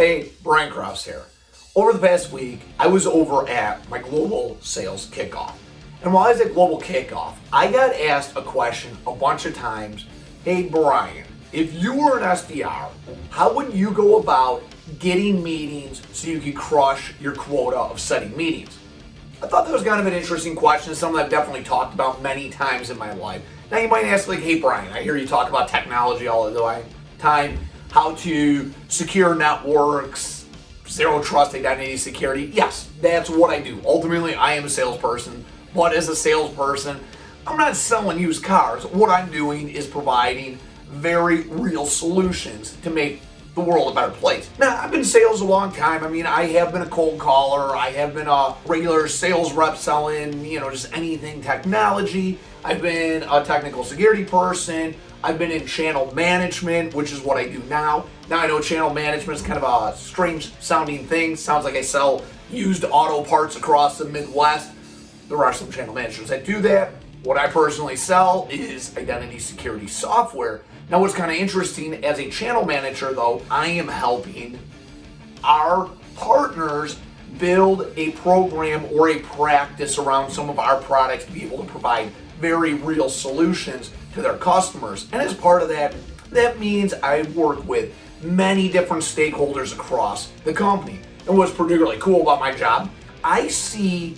Hey, Brian Krause here. Over the past week, I was over at my global sales kickoff. And while I was at global kickoff, I got asked a question a bunch of times. Hey, Brian, if you were an SDR, how would you go about getting meetings so you could crush your quota of setting meetings? I thought that was kind of an interesting question, something I've definitely talked about many times in my life. Now you might ask, like, hey, Brian, I hear you talk about technology all the time, how to secure networks, zero trust identity security. Yes, that's what I do. Ultimately, I am a salesperson, but as a salesperson, I'm not selling used cars. What I'm doing is providing very real solutions to make the world a better place. Now, I've been in sales a long time. I mean, I have been a cold caller. I have been a regular sales rep selling, just anything technology. I've been a technical security person. I've been in channel management, which is what I do now. Now I know channel management is kind of a strange sounding thing. Sounds like I sell used auto parts across the Midwest. There are some channel managers that do that. What I personally sell is identity security software. Now what's kind of interesting, as a channel manager though, I am helping our partners build a program or a practice around some of our products to be able to provide very real solutions to their customers. And as part of that, that means I work with many different stakeholders across the company. And what's particularly cool about my job, I see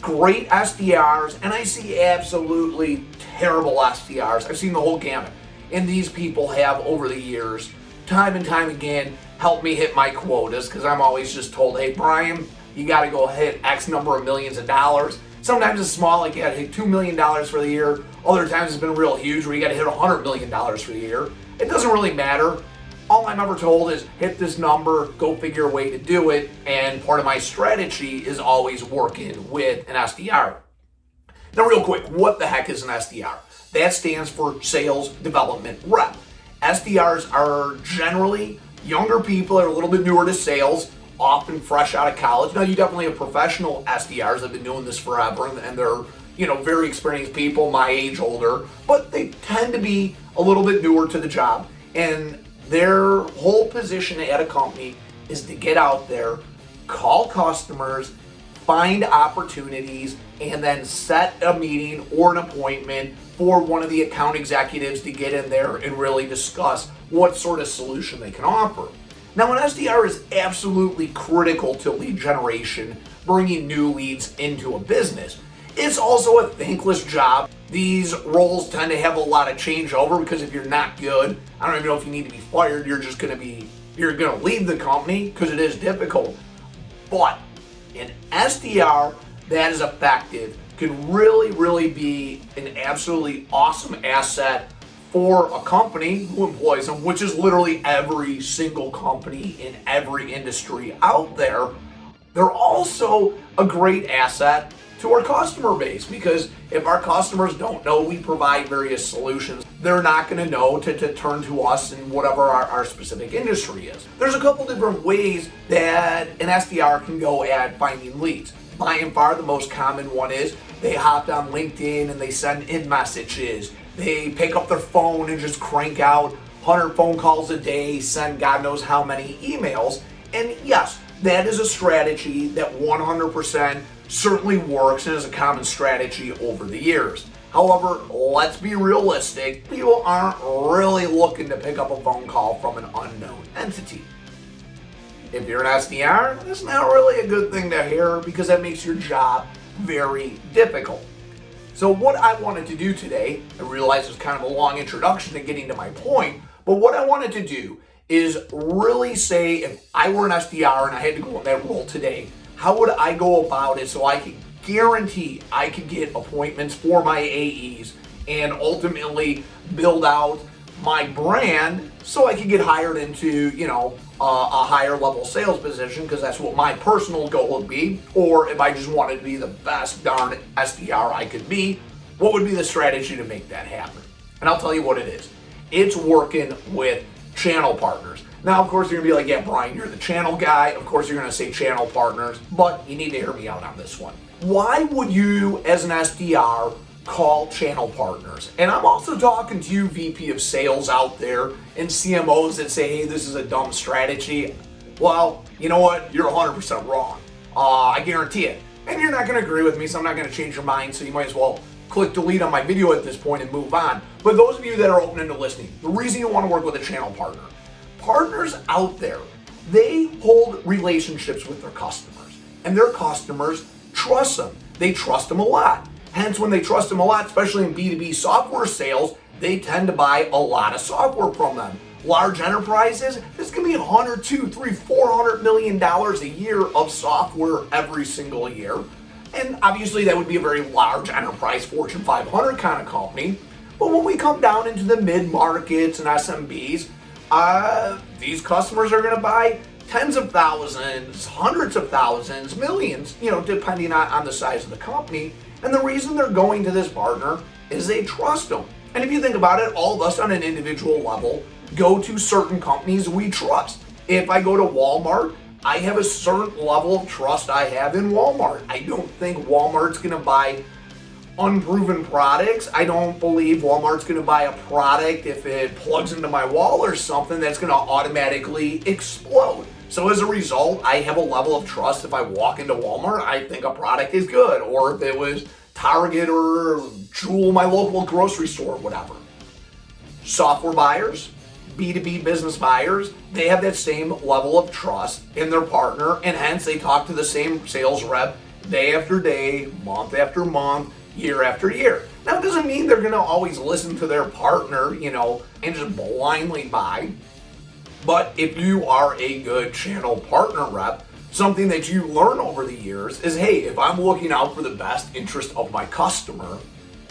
great SDRs and I see absolutely terrible SDRs. I've seen the whole gamut. And these people have, over the years, time and time again, helped me hit my quotas, because I'm always just told, hey, Brian, you got to go hit X number of millions of dollars. Sometimes it's small, like you got to hit $2 million for the year. Other times it's been real huge, where you got to hit $100 million for the year. It doesn't really matter. All I'm ever told is hit this number, go figure a way to do it. And part of my strategy is always working with an SDR. Now, real quick, what the heck is an SDR? That stands for Sales Development Rep. SDRs are generally younger people that are a little bit newer to sales, often fresh out of college. Now, you definitely have professional SDRs that have been doing this forever, and they're, very experienced people, my age, older, but they tend to be a little bit newer to the job. And their whole position at a company is to get out there, call customers, find opportunities, and then set a meeting or an appointment for one of the account executives to get in there and really discuss what sort of solution they can offer. Now, an SDR is absolutely critical to lead generation, bringing new leads into a business. It's also a thankless job. These roles tend to have a lot of changeover, because if you're not good, I don't even know if you need to be fired, you're going to leave the company, because it is difficult. But an SDR that is effective can really be an absolutely awesome asset for a company who employs them, which is literally every single company in every industry out there. They're also a great asset to our customer base, because if our customers don't know we provide various solutions, they're not going to know to turn to us in whatever our specific industry is. There's a couple different ways that an SDR can go at finding leads. By and far, the most common one is they hopped on LinkedIn and they send in messages. They pick up their phone and just crank out 100 phone calls a day, send God knows how many emails. And yes, that is a strategy that 100% certainly works and is a common strategy over the years. However, let's be realistic. People aren't really looking to pick up a phone call from an unknown entity. If you're an SDR, that's not really a good thing to hear, because that makes your job very difficult. So what I wanted to do today, I realize it's kind of a long introduction to getting to my point, but what I wanted to do is really say, if I were an SDR and I had to go in that role today, how would I go about it so I could guarantee I could get appointments for my AEs and ultimately build out my brand so I could get hired into, a higher level sales position, because that's what my personal goal would be. Or if I just wanted to be the best darn SDR I could be, what would be the strategy to make that happen? And I'll tell you what it is. It's working with channel partners. Now, of course, you're gonna be like, yeah, Brian, you're the channel guy. Of course, you're gonna say channel partners, but you need to hear me out on this one. Why would you, as an SDR, call channel partners? And I'm also talking to you VP of sales out there and CMOs that say, hey, this is a dumb strategy. Well, you know what? You're 100% wrong. I guarantee it. And you're not going to agree with me, so I'm not going to change your mind, so you might as well click delete on my video at this point and move on. But those of you that are open into listening, the reason you want to work with a channel partner, partners out there, they hold relationships with their customers, and their customers trust them. They trust them a lot. Hence, when they trust them a lot, especially in B2B software sales, they tend to buy a lot of software from them. Large enterprises, this can be $100, $200, $300, $400 million a year of software every single year. And obviously that would be a very large enterprise, Fortune 500 kind of company. But when we come down into the mid-markets and SMBs, these customers are going to buy tens of thousands, hundreds of thousands, millions, depending on the size of the company. And the reason they're going to this partner is they trust them. And if you think about it, all of us on an individual level go to certain companies we trust. If I go to Walmart, I have a certain level of trust I have in Walmart. I don't think Walmart's going to buy unproven products. I don't believe Walmart's going to buy a product if it plugs into my wall or something that's going to automatically explode. So as a result, I have a level of trust. If I walk into Walmart, I think a product is good. Or if it was Target or Jewel, my local grocery store, whatever. Software buyers, B2B business buyers, they have that same level of trust in their partner, and hence they talk to the same sales rep day after day, month after month, year after year. Now, it doesn't mean they're going to always listen to their partner, and just blindly buy. But if you are a good channel partner rep, something that you learn over the years is, hey, if I'm looking out for the best interest of my customer,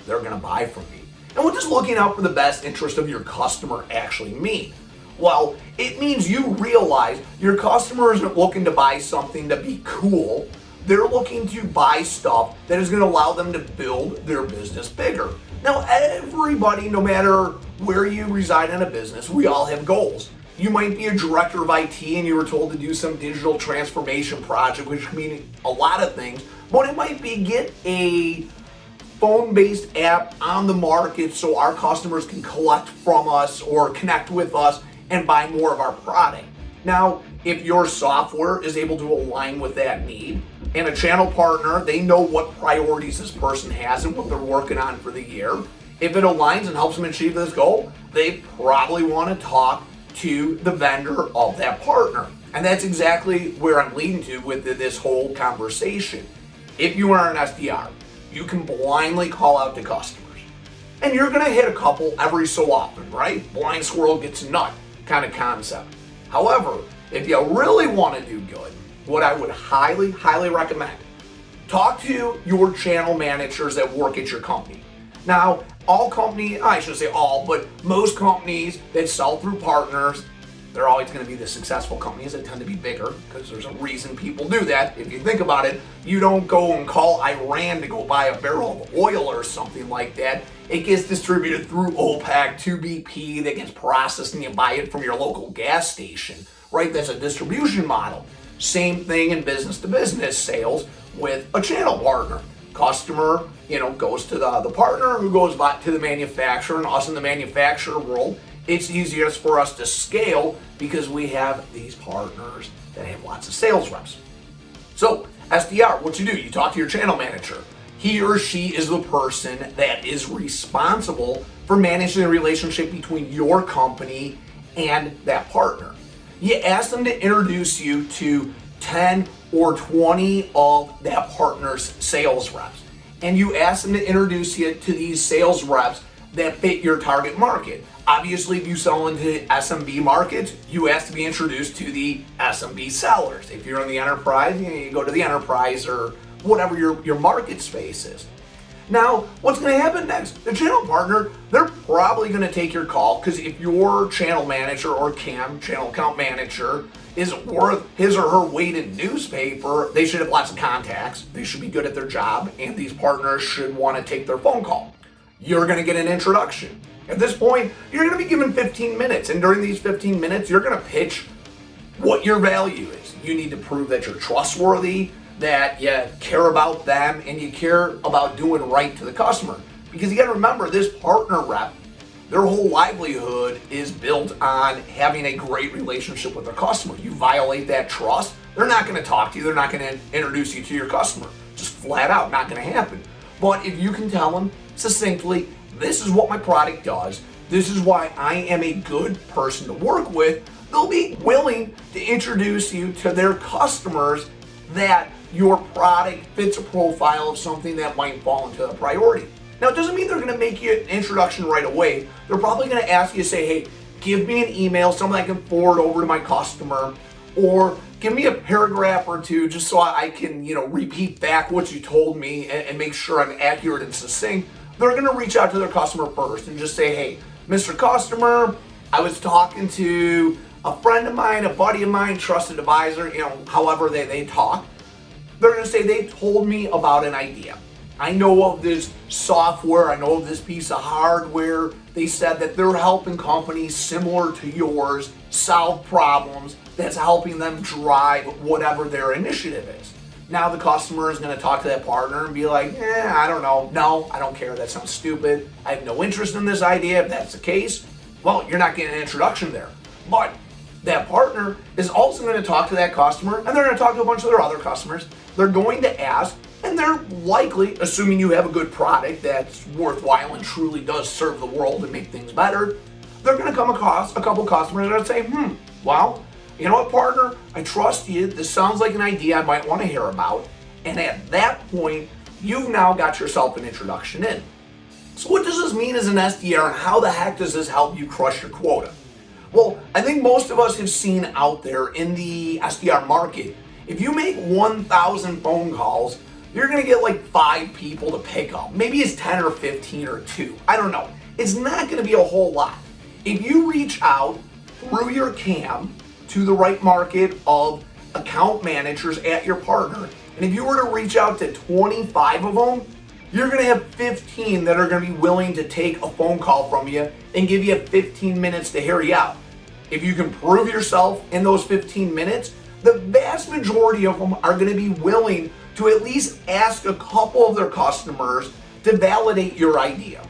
they're going to buy from me. And what does looking out for the best interest of your customer actually mean? Well, it means you realize your customer isn't looking to buy something to be cool. They're looking to buy stuff that is going to allow them to build their business bigger. Now, everybody, no matter where you reside in a business, we all have goals. You might be a director of IT and you were told to do some digital transformation project, which can mean a lot of things, but it might be get a phone-based app on the market so our customers can collect from us or connect with us and buy more of our product. Now, if your software is able to align with that need, and a channel partner, they know what priorities this person has and what they're working on for the year. If it aligns and helps them achieve this goal, they probably want to talk to the vendor of that partner. And that's exactly where I'm leading to with this whole conversation. If you are an SDR, you can blindly call out to customers. And you're going to hit a couple every so often, right? Blind squirrel gets a nut kind of concept. However, if you really want to do good, what I would highly, highly recommend, talk to your channel managers that work at your company. Now, all companies, I shouldn't say all, but most companies that sell through partners, they're always going to be the successful companies that tend to be bigger because there's a reason people do that. If you think about it, you don't go and call Iran to go buy a barrel of oil or something like that. It gets distributed through OPEC to BP that gets processed and you buy it from your local gas station, right? That's a distribution model. Same thing in business to business sales with a channel partner. Customer, goes to the partner who goes back to the manufacturer, and us in the manufacturer world, it's easiest for us to scale because we have these partners that have lots of sales reps. So, SDR, what you do, you talk to your channel manager. He or she is the person that is responsible for managing the relationship between your company and that partner. You ask them to introduce you to 10 or 20 of that partner's sales reps. And you ask them to introduce you to these sales reps that fit your target market. Obviously, if you sell into SMB markets, you ask to be introduced to the SMB sellers. If you're in the enterprise, you go to the enterprise or whatever your market space is. Now, what's going to happen next? The channel partner, they're probably going to take your call because if your channel manager or CAM, channel account manager, is worth his or her weight in newspaper, they should have lots of contacts, they should be good at their job, and these partners should want to take their phone call. You're going to get an introduction. At this point, you're going to be given 15 minutes, and during these 15 minutes, you're going to pitch what your value is. You need to prove that you're trustworthy, that you care about them, and you care about doing right to the customer. Because you got to remember, this partner rep, Their whole livelihood is built on having a great relationship with their customer. You violate that trust, they're not going to talk to you. They're not going to introduce you to your customer. Just flat out, not going to happen. But if you can tell them succinctly, this is what my product does, this is why I am a good person to work with, they'll be willing to introduce you to their customers that your product fits a profile of something that might fall into a priority. Now, it doesn't mean they're going to make you an introduction right away. They're probably going to ask you to say, hey, give me an email, something I can forward over to my customer, or give me a paragraph or two just so I can, repeat back what you told me and make sure I'm accurate and succinct. They're going to reach out to their customer first and just say, hey, Mr. Customer, I was talking to a friend of mine, a buddy of mine, trusted advisor, however they talk. They're going to say they told me about an idea. I know of this software, I know of this piece of hardware. They said that they're helping companies similar to yours solve problems that's helping them drive whatever their initiative is. Now the customer is going to talk to that partner and be like, I don't know. No, I don't care. That sounds stupid. I have no interest in this idea. If that's the case, well, you're not getting an introduction there. But that partner is also going to talk to that customer, and they're going to talk to a bunch of their other customers. They're going to ask, and they're likely, assuming you have a good product that's worthwhile and truly does serve the world and make things better, they're going to come across a couple customers that are going to say, well, you know what, partner? I trust you. This sounds like an idea I might want to hear about. And at that point, you've now got yourself an introduction in. So what does this mean as an SDR, and how the heck does this help you crush your quota? Well, I think most of us have seen out there in the SDR market, if you make 1,000 phone calls, you're going to get like 5 people to pick up. Maybe it's 10 or 15 or 2. I don't know. It's not going to be a whole lot. If you reach out through your CAM to the right market of account managers at your partner, and if you were to reach out to 25 of them, you're going to have 15 that are going to be willing to take a phone call from you and give you 15 minutes to hear you out. If you can prove yourself in those 15 minutes, the vast majority of them are going to be willing to at least ask a couple of their customers to validate your idea.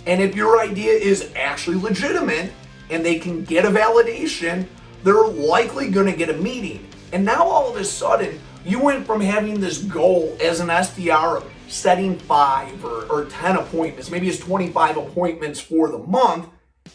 And if your idea is actually legitimate and they can get a validation, they're likely going to get a meeting. And now all of a sudden, you went from having this goal as an SDR of setting 5 or 10 appointments, maybe it's 25 appointments for the month,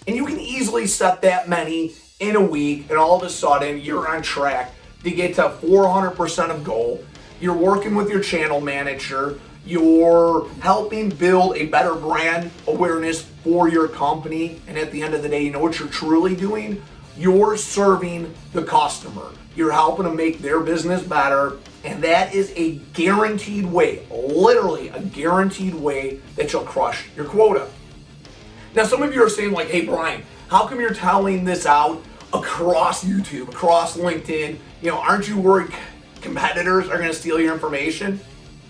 and you can easily set that many in a week, and all of a sudden, you're on track to get to 400% of goal. You're working with your channel manager. You're helping build a better brand awareness for your company. And at the end of the day, you know what you're truly doing? You're serving the customer. You're helping them make their business better. And that is a guaranteed way, literally a guaranteed way that you'll crush your quota. Now, some of you are saying like, hey, Brian, how come you're telling this out across YouTube, across LinkedIn? Aren't you worried competitors are going to steal your information?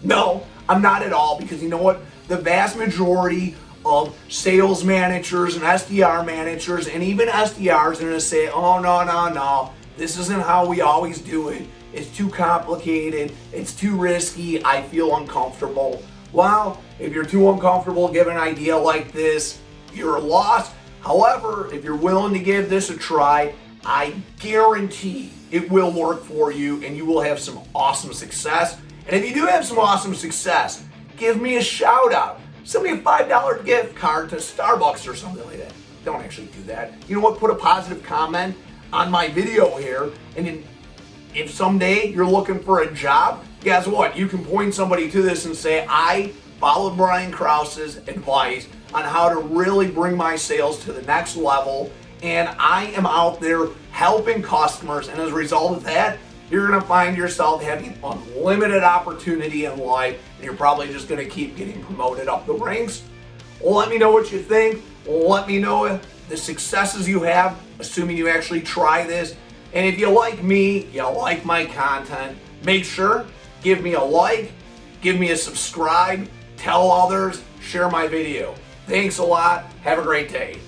No, I'm not at all, because you know what? The vast majority of sales managers and SDR managers and even SDRs are going to say, oh, no, this isn't how we always do it. It's too complicated. It's too risky. I feel uncomfortable. Well, if you're too uncomfortable giving an idea like this, you're lost. However, if you're willing to give this a try, I guarantee it will work for you and you will have some awesome success. And if you do have some awesome success, give me a shout out. Send me a $5 gift card to Starbucks or something like that. Don't actually do that. You know what? Put a positive comment on my video here, and if someday you're looking for a job, guess what? You can point somebody to this and say, I followed Brian Krause's advice on how to really bring my sales to the next level, and I am out there helping customers, and as a result of that, you're going to find yourself having unlimited opportunity in life, and you're probably just going to keep getting promoted up the ranks. Let me know what you think. Let me know the successes you have, assuming you actually try this. And if you like me, you like my content, make sure, give me a like, give me a subscribe, tell others, share my video. Thanks a lot. Have a great day.